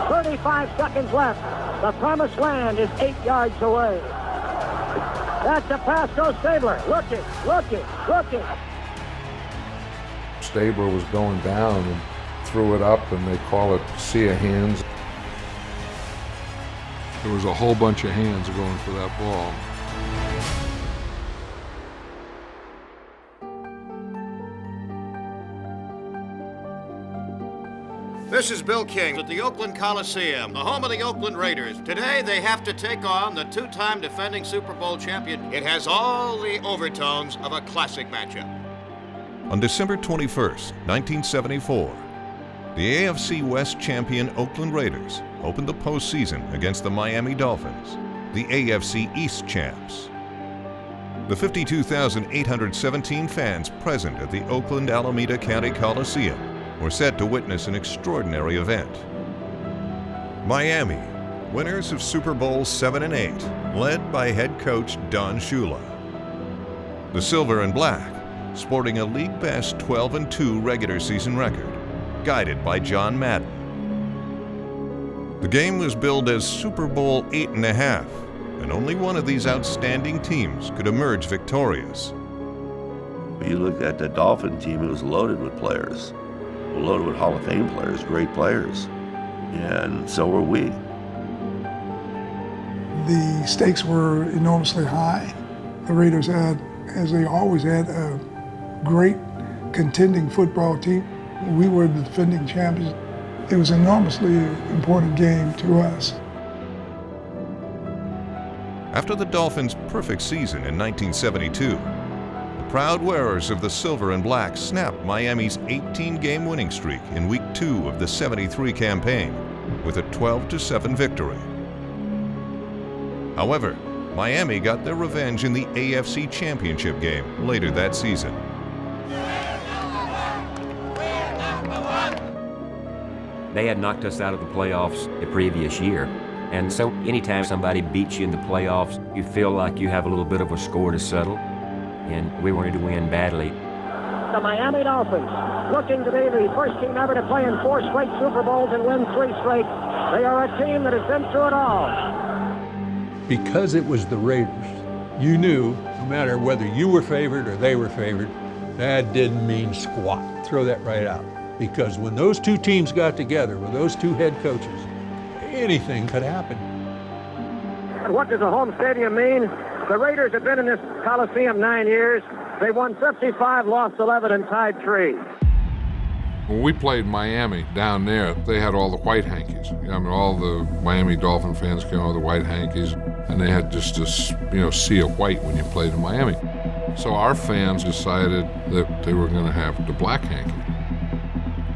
35 seconds left. The promised land is 8 yards away. That's a pass, goes Stabler. Looking. Stabler was going down and threw it up, and they call it sea of hands. There was a whole bunch of hands going for that ball. This is Bill King at the Oakland Coliseum, the home of the Oakland Raiders. Today they have to take on the two-time defending Super Bowl champion. It has all the overtones of a classic matchup. On December 21st, 1974, the AFC West champion Oakland Raiders opened the postseason against the Miami Dolphins, the AFC East champs. The 52,817 fans present at the Oakland-Alameda County Coliseum were set to witness an extraordinary event. Miami, winners of Super Bowls 7 and 8, led by head coach Don Shula. The Silver and Black, sporting a league-best 12-2 regular season record, guided by John Madden. The game was billed as Super Bowl 8.5, and only one of these outstanding teams could emerge victorious. When you looked at the Dolphin team, it was loaded with players. Loaded with Hall of Fame players, great players, and so were we. The stakes were enormously high. The Raiders had, as they always had, a great contending football team. We were the defending champions. It was an enormously important game to us. After the Dolphins' perfect season in 1972, proud wearers of the Silver and Black snapped Miami's 18-game winning streak in Week 2 of the 73 campaign with a 12-7 victory. However, Miami got their revenge in the AFC Championship game later that season. They had knocked us out of the playoffs the previous year. And so anytime somebody beats you in the playoffs, you feel like you have a little bit of a score to settle. And we wanted to win badly. The Miami Dolphins, looking to be the first team ever to play in 4 straight Super Bowls and win 3 straight. They are a team that has been through it all. Because it was the Raiders, you knew no matter whether you were favored or they were favored, that didn't mean squat. Throw that right out. Because when those two teams got together, with those two head coaches, anything could happen. And what does a home stadium mean? The Raiders have been in this Coliseum 9 years. They won 55, lost 11, and tied 3. When we played Miami down there, they had all the white hankies. I mean, all the Miami Dolphin fans came with the white hankies, and they had just this, sea of white when you played in Miami. So our fans decided that they were going to have the black hanky.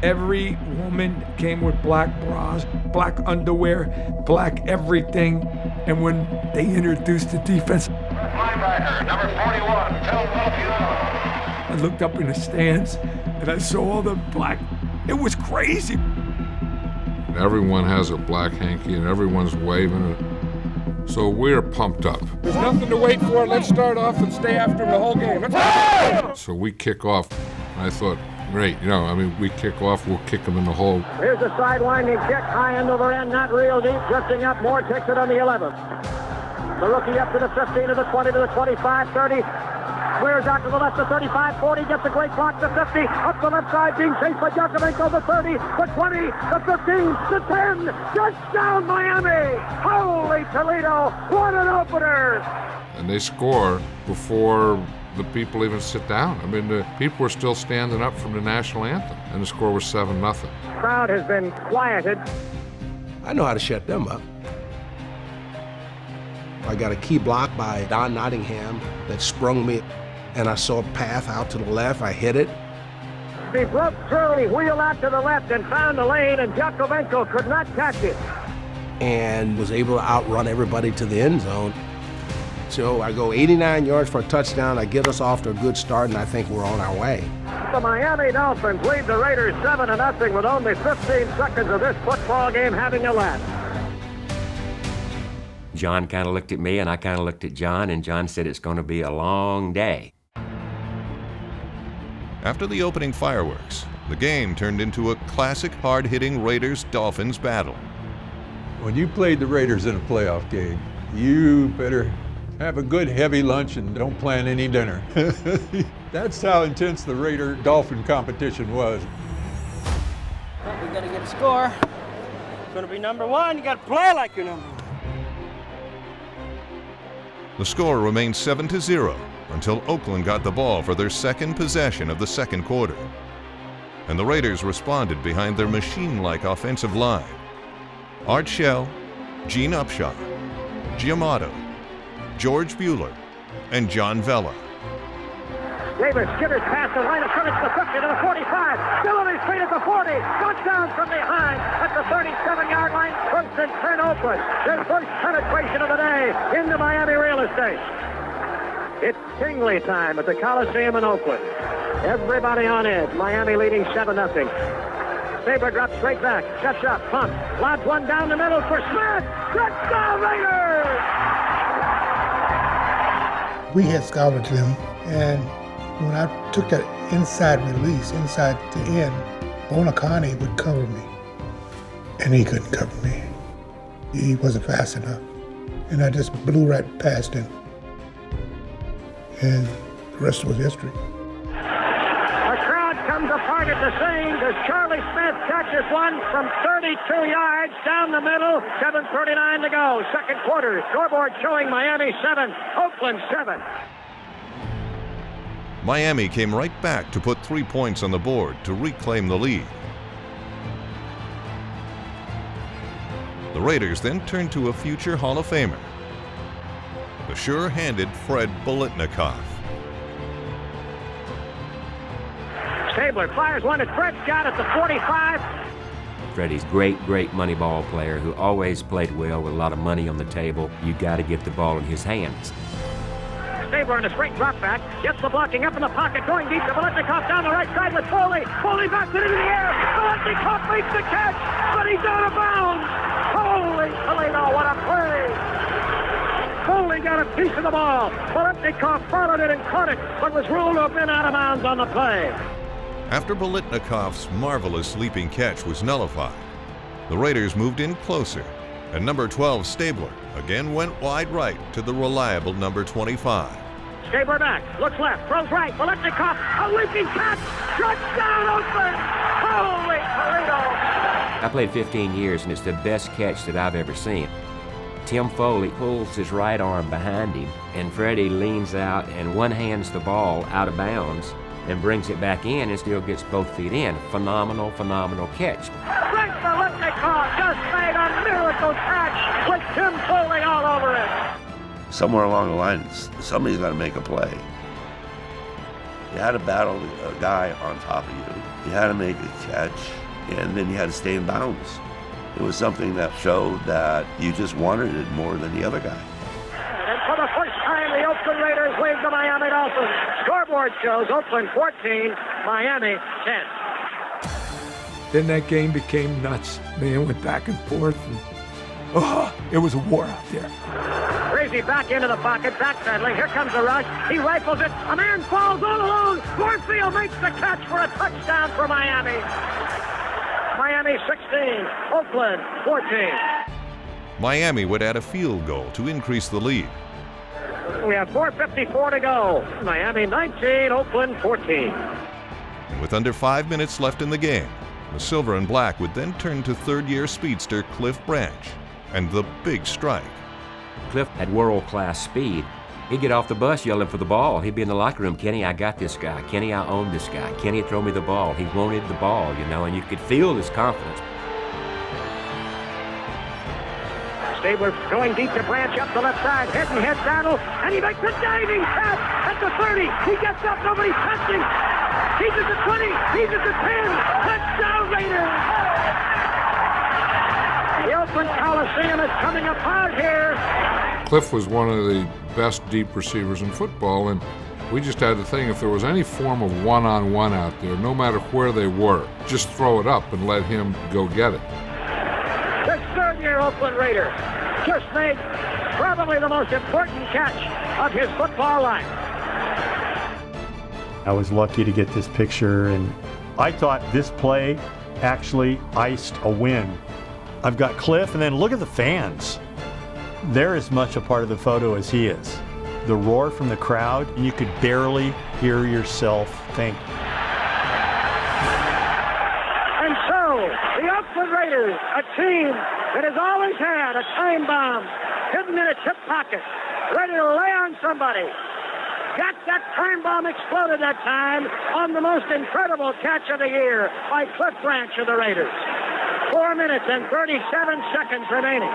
Every woman came with black bras, black underwear, black everything. And when they introduced the defense, linebacker, number 41, Philadelphia. I looked up in the stands and I saw all the black. It was crazy. Everyone has a black hanky and everyone's waving it. So we're pumped up. There's nothing to wait for. Let's start off and stay after the whole game. Let's go! So we kick off. I thought, great, we kick off, we'll kick them in the hole. Here's a sidewinding kick, high end over end, not real deep, drifting up. Moore takes it on the 11th. The rookie up to the 15, to the 20, to the 25, 30. Squares out to the left, the 35, 40, gets a great block, the 50, up the left side, being chased by Jakovenko, the 30, the 20, the 15, the 10, touchdown Miami! Holy Toledo, what an opener! And they score before the people even sit down. I mean, the people were still standing up from the national anthem, and the score was 7-0. Crowd has been quieted. I know how to shut them up. I got a key block by Don Nottingham that sprung me, and I saw a path out to the left. I hit it. He broke through, he wheeled out to the left and found the lane, and Jakovenko could not catch it. And was able to outrun everybody to the end zone. So I go 89 yards for a touchdown. I get us off to a good start, and I think we're on our way. The Miami Dolphins lead the Raiders 7-0 with only 15 seconds of this football game having elapsed. John kind of looked at me, and I kind of looked at John, and John said it's going to be a long day. After the opening fireworks, the game turned into a classic hard-hitting Raiders-Dolphins battle. When you played the Raiders in a playoff game, you better have a good heavy lunch and don't plan any dinner. That's how intense the Raider-Dolphin competition was. Well, we gotta get a score. It's gonna be number one. You gotta play like you're number one. The score remained 7-0 until Oakland got the ball for their second possession of the second quarter. And the Raiders responded behind their machine-like offensive line. Art Shell, Gene Upshaw, Giamotto, George Bueller, and John Vella. Davis skitters past the line of scrimmage to the 50 to the 45. Still on his feet at the 40. Touchdown from behind at the 37-yard line. First and 10 Oakland. Their first penetration of the day into Miami real estate. It's Tingley time at the Coliseum in Oakland. Everybody on edge. Miami leading 7-0. Saber drops straight back. Sets up. Punt. Lobs one down the middle for Smith. Touchdown Raiders! We had scouted them, and when I took that inside release, inside the end, Bonacani would cover me, and he couldn't cover me. He wasn't fast enough, and I just blew right past him, and the rest was history. The crowd comes apart at the scenes as Charlie Smith catches one from 32 yards down the middle. 7:39 to go. Second quarter. Scoreboard showing Miami 7, Oakland 7. Miami came right back to put 3 points on the board to reclaim the lead. The Raiders then turned to a future Hall of Famer, the sure-handed Fred Biletnikoff. Stabler fires one at Fred Scott at the 45. Freddie's great money ball player who always played well with a lot of money on the table. You got to get the ball in his hands. Stabler in a straight drop back, gets the blocking up in the pocket, going deep to Biletnikoff down the right side with Foley. Foley backs it into the air. Biletnikoff makes the catch, but he's out of bounds. Holy Toledo, what a play! Foley got a piece of the ball. Biletnikoff followed it and caught it, but was ruled to have been out of bounds on the play. After Biletnikoff's marvelous leaping catch was nullified, the Raiders moved in closer, and number 12 Stabler again went wide right to the reliable number 25. Stabler back, looks left, throws right. Biletnikoff, a leaping catch, touchdown Oakland! Holy Toledo! I played 15 years, and it's the best catch that I've ever seen. Tim Foley pulls his right arm behind him, and Freddie leans out and one-hands the ball out of bounds and brings it back in and still gets both feet in. Phenomenal catch. Frank Biletnikoff just made a miracle catch with Tim Foley all over it. Somewhere along the line, somebody's got to make a play. You had to battle a guy on top of you. You had to make a catch, and then you had to stay in bounds. It was something that showed that you just wanted it more than the other guy. And for the first time, the Oakland Raiders lead the Miami Dolphins. Scoreboard shows Oakland 14, Miami 10. Then that game became nuts. Man went back and forth, and it was a war out there. Crazy back into the pocket, backpedaling. Here comes the rush. He rifles it. A man falls all alone. Warfield makes the catch for a touchdown for Miami. Miami 16, Oakland 14. Miami would add a field goal to increase the lead. We have 4:54 to go. Miami 19, Oakland 14. And with under 5 minutes left in the game, the Silver and Black would then turn to third-year speedster Cliff Branch and the big strike. Cliff had world-class speed. He'd get off the bus yelling for the ball. He'd be in the locker room, Kenny, I got this guy. Kenny, I own this guy. Kenny, throw me the ball. He wanted the ball, and you could feel his confidence. Stabler going deep to Branch up the left side, head-and-head battle, and he makes a diving catch at the 30. He gets up, nobody's touching. He's at the 20, he's at the 10. Touchdown Raiders! The Oakland Coliseum is coming apart here. Cliff was one of the best deep receivers in football, and we just had to think if there was any form of one-on-one out there, no matter where they were, just throw it up and let him go get it. This third-year Oakland Raider just made probably the most important catch of his football life. I was lucky to get this picture, and I thought this play actually iced a win I've got Cliff, and then look at the fans. They're as much a part of the photo as he is. The roar from the crowd, and you could barely hear yourself think. And so, the Oakland Raiders, a team that has always had a time bomb hidden in its hip pocket, ready to lay on somebody, got that time bomb exploded that time on the most incredible catch of the year by Cliff Branch of the Raiders. 4 minutes and 37 seconds remaining.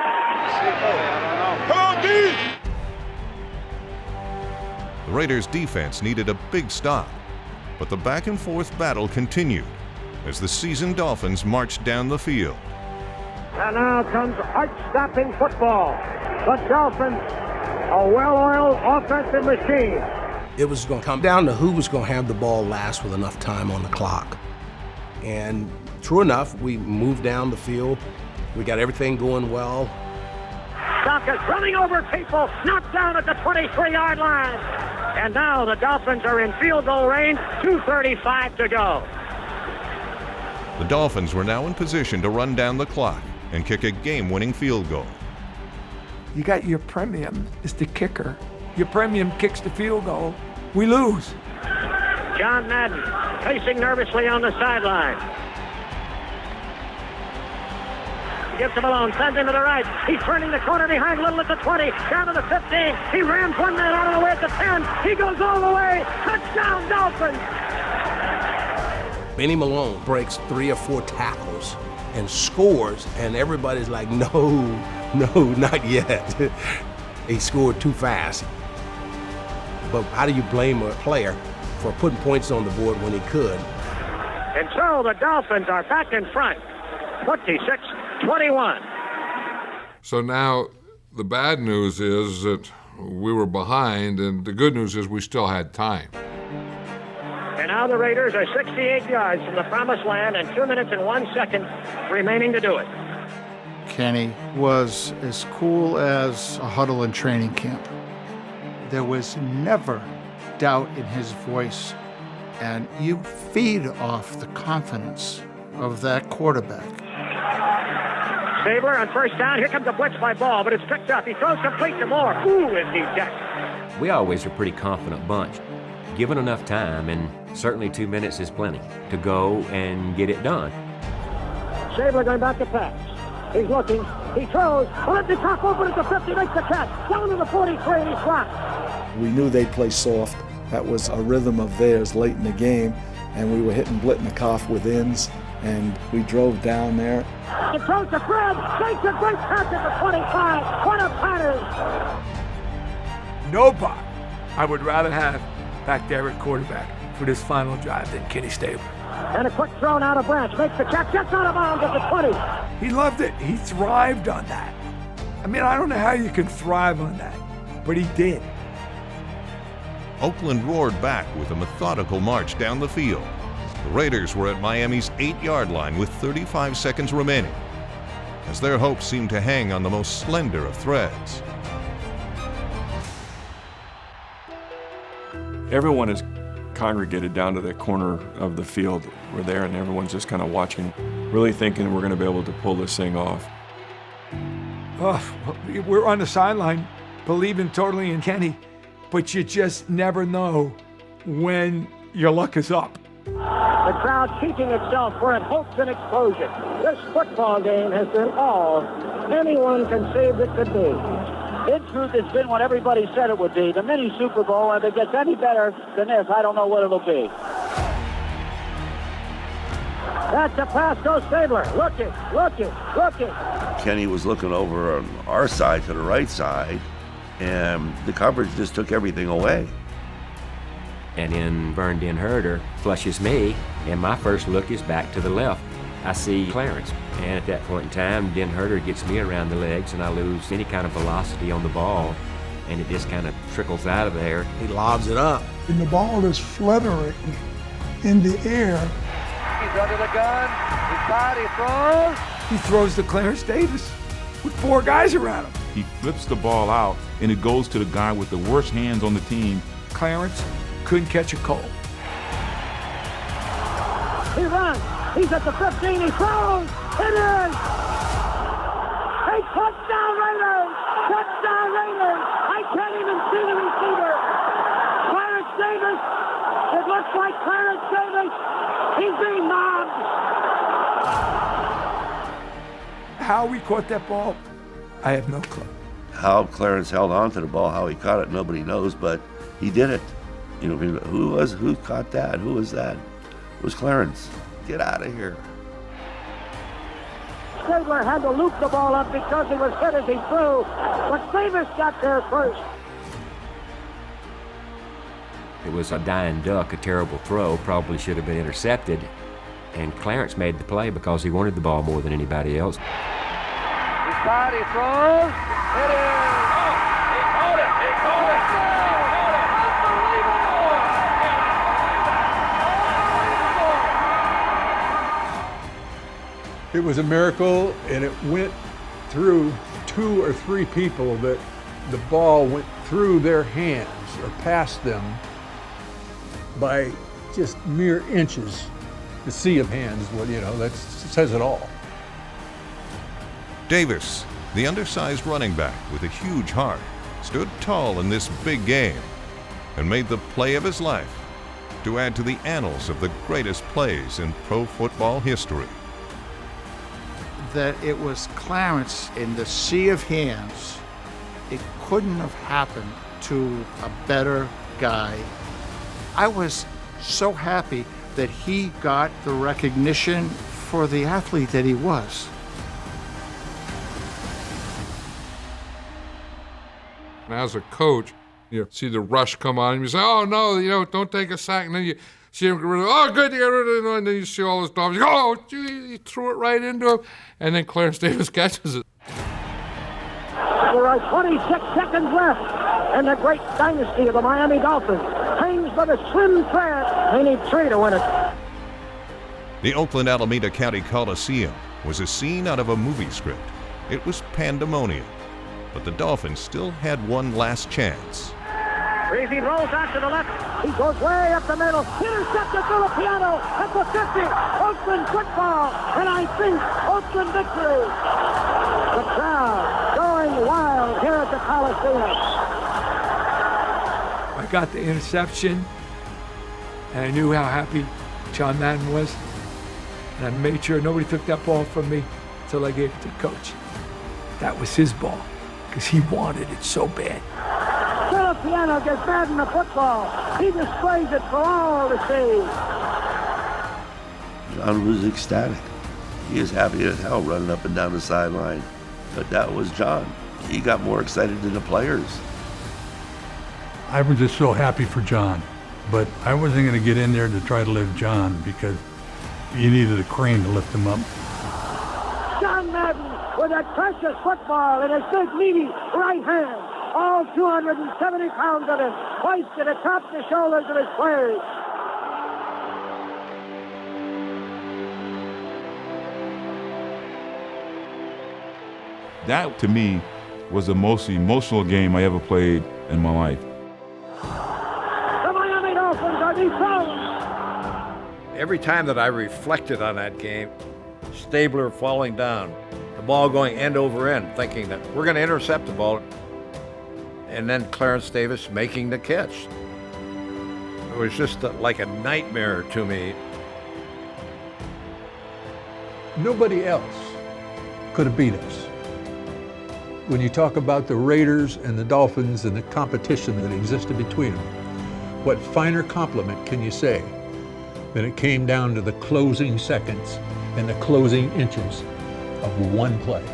The Raiders' defense needed a big stop, but the back-and-forth battle continued as the seasoned Dolphins marched down the field. And now comes heart-stopping football. The Dolphins, a well-oiled offensive machine. It was going to come down to who was going to have the ball last with enough time on the clock. And true enough, we moved down the field. We got everything going well. Doc is running over people, knocked down at the 23-yard line. And now the Dolphins are in field goal range, 2:35 to go. The Dolphins were now in position to run down the clock and kick a game-winning field goal. You got your premium is the kicker. Your premium kicks the field goal. We lose. John Madden pacing nervously on the sideline. Gets him alone, sends him to the right. He's turning the corner behind Little at the 20, down to the 15. He rams one man out of the way at the 10. He goes all the way. Touchdown, Dolphins! Benny Malone breaks 3 or 4 tackles and scores, and everybody's like, no, not yet. He scored too fast. But how do you blame a player for putting points on the board when he could? And so the Dolphins are back in front, 26-21. So now the bad news is that we were behind, and the good news is we still had time. And now the Raiders are 68 yards from the promised land and 2 minutes and 1 second remaining to do it. Kenny was as cool as a huddle in training camp. There was never doubt in his voice, and you feed off the confidence of that quarterback. Stabler on first down. Here comes a blitz by Ball, but it's picked up. He throws complete to Moore. Ooh, is he decked. We always are a pretty confident bunch. Given enough time, and certainly 2 minutes is plenty, to go and get it done. Stabler going back to pass. He's looking. He throws. Let the top open at the 50. Makes the catch. Down to the 43, and he's blocked. We knew they'd play soft. That was a rhythm of theirs late in the game, and we were hitting Blitnikoff with ends, and we drove down there. He throws to Fred. Takes a great catch at the 25. What a pattern. Nobody I would rather have back there at quarterback for this final drive than Kenny Stabler. And a quick throw out of Branch. Makes the catch. Gets out of bounds at the 20. He loved it. He thrived on that. I mean, I don't know how you can thrive on that, but he did. Oakland roared back with a methodical march down the field. The Raiders were at Miami's 8-yard line with 35 seconds remaining, as their hopes seemed to hang on the most slender of threads. Everyone is congregated down to the corner of the field. We're there, and everyone's just kind of watching, really thinking we're going to be able to pull this thing off. Oh, we're on the sideline, believing totally in Kenny, but you just never know when your luck is up. The crowd keeping itself for it hopes an explosion. This football game has been all anyone conceived it could be. In truth, it's been what everybody said it would be. The mini Super Bowl, if it gets any better than this, I don't know what it'll be. That's a pass, goes Stabler. Looking. Kenny was looking over on our side to the right side, and the coverage just took everything away. And then Vern Den Herder flushes me, and my first look is back to the left. I see Clarence, and at that point in time, Den Herder gets me around the legs, and I lose any kind of velocity on the ball, and it just kind of trickles out of there. He lobs it up. And the ball is fluttering in the air. He's under the gun. He's tied. He throws. He throws to Clarence Davis with 4 guys around him. He flips the ball out, and it goes to the guy with the worst hands on the team. Clarence couldn't catch a cold. He runs. He's at the 15. He throws. It is A touchdown Raiders! Touchdown Raiders! I can't even see the receiver. Clarence Davis. It looks like Clarence Davis. He's being mobbed. How we caught that ball, I have no clue. How Clarence held on to the ball, how he caught it, nobody knows, but he did it. You know, who caught that? Who was that? It was Clarence. Get out of here. Stabler had to loop the ball up because he was hit as he threw, but Davis got there first. It was a dying duck, a terrible throw, probably should have been intercepted. And Clarence made the play because he wanted the ball more than anybody else. He throws. It is. He caught it. He caught it. It was a miracle, and it went through 2 or 3 people that the ball went through their hands or past them by just mere inches. The sea of hands, well, you know, that says it all. Davis, the undersized running back with a huge heart, stood tall in this big game and made the play of his life to add to the annals of the greatest plays in pro football history. That it was Clarence in the sea of hands. It couldn't have happened to a better guy. I was so happy that he got the recognition for the athlete that he was. And as a coach, you see the rush come on, and you say, oh, no, you know, don't take a sack. And then you see him get rid of it. Oh, good to get rid of it. And then you see all those Dolphins. You go, oh, gee, he threw it right into him. And then Clarence Davis catches it. There are 26 seconds left in the great dynasty of the Miami Dolphins. Hangs by the slim thread. They need 3 to win it. The Oakland-Alameda County Coliseo was a scene out of a movie script. It was pandemonium, but the Dolphins still had one last chance. Breezy rolls out to the left. He goes way up the middle. Intercepted through the piano at the 50. Oakland football, and I think Oakland victory. The crowd going wild here at the Coliseum. I got the interception, and I knew how happy John Madden was. And I made sure nobody took that ball from me until I gave it to coach. That was his ball, because he wanted it so bad. Piano gets Madden the football. He displays it for all to see. John was ecstatic. He was happy as hell running up and down the sideline. But that was John. He got more excited than the players. I was just so happy for John, but I wasn't going to get in there to try to lift John because you needed a crane to lift him up. John Madden with that precious football in his big, meaty right hand. All 270 pounds of it, hoisted atop the shoulders of his players. That, to me, was the most emotional game I ever played in my life. The Miami Dolphins are dethroned. Every time that I reflected on that game, Stabler falling down, the ball going end over end, thinking that we're going to intercept the ball, and then Clarence Davis making the catch. It was just like a nightmare to me. Nobody else could have beat us. When you talk about the Raiders and the Dolphins and the competition that existed between them, what finer compliment can you say than it came down to the closing seconds and the closing inches of one play?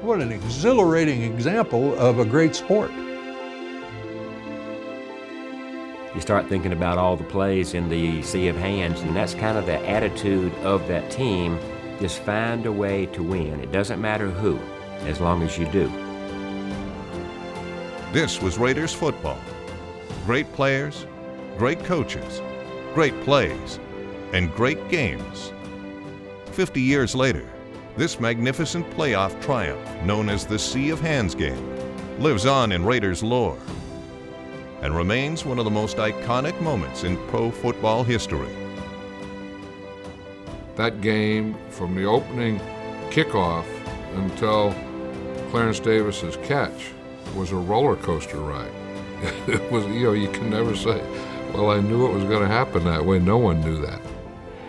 What an exhilarating example of a great sport. You start thinking about all the plays in the sea of hands, and that's kind of the attitude of that team. Just find a way to win. It doesn't matter who, as long as you do. This was Raiders football. Great players, great coaches, great plays, and great games. 50 years later, this magnificent playoff triumph, known as the Sea of Hands game, lives on in Raiders lore and remains one of the most iconic moments in pro football history. That game, from the opening kickoff until Clarence Davis's catch was a roller coaster ride. It was, you can never say, well, I knew it was going to happen that way. No one knew that.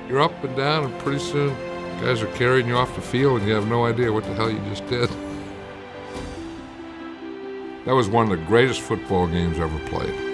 You're up and down, and pretty soon guys are carrying you off the field, and you have no idea what the hell you just did. That was one of the greatest football games ever played.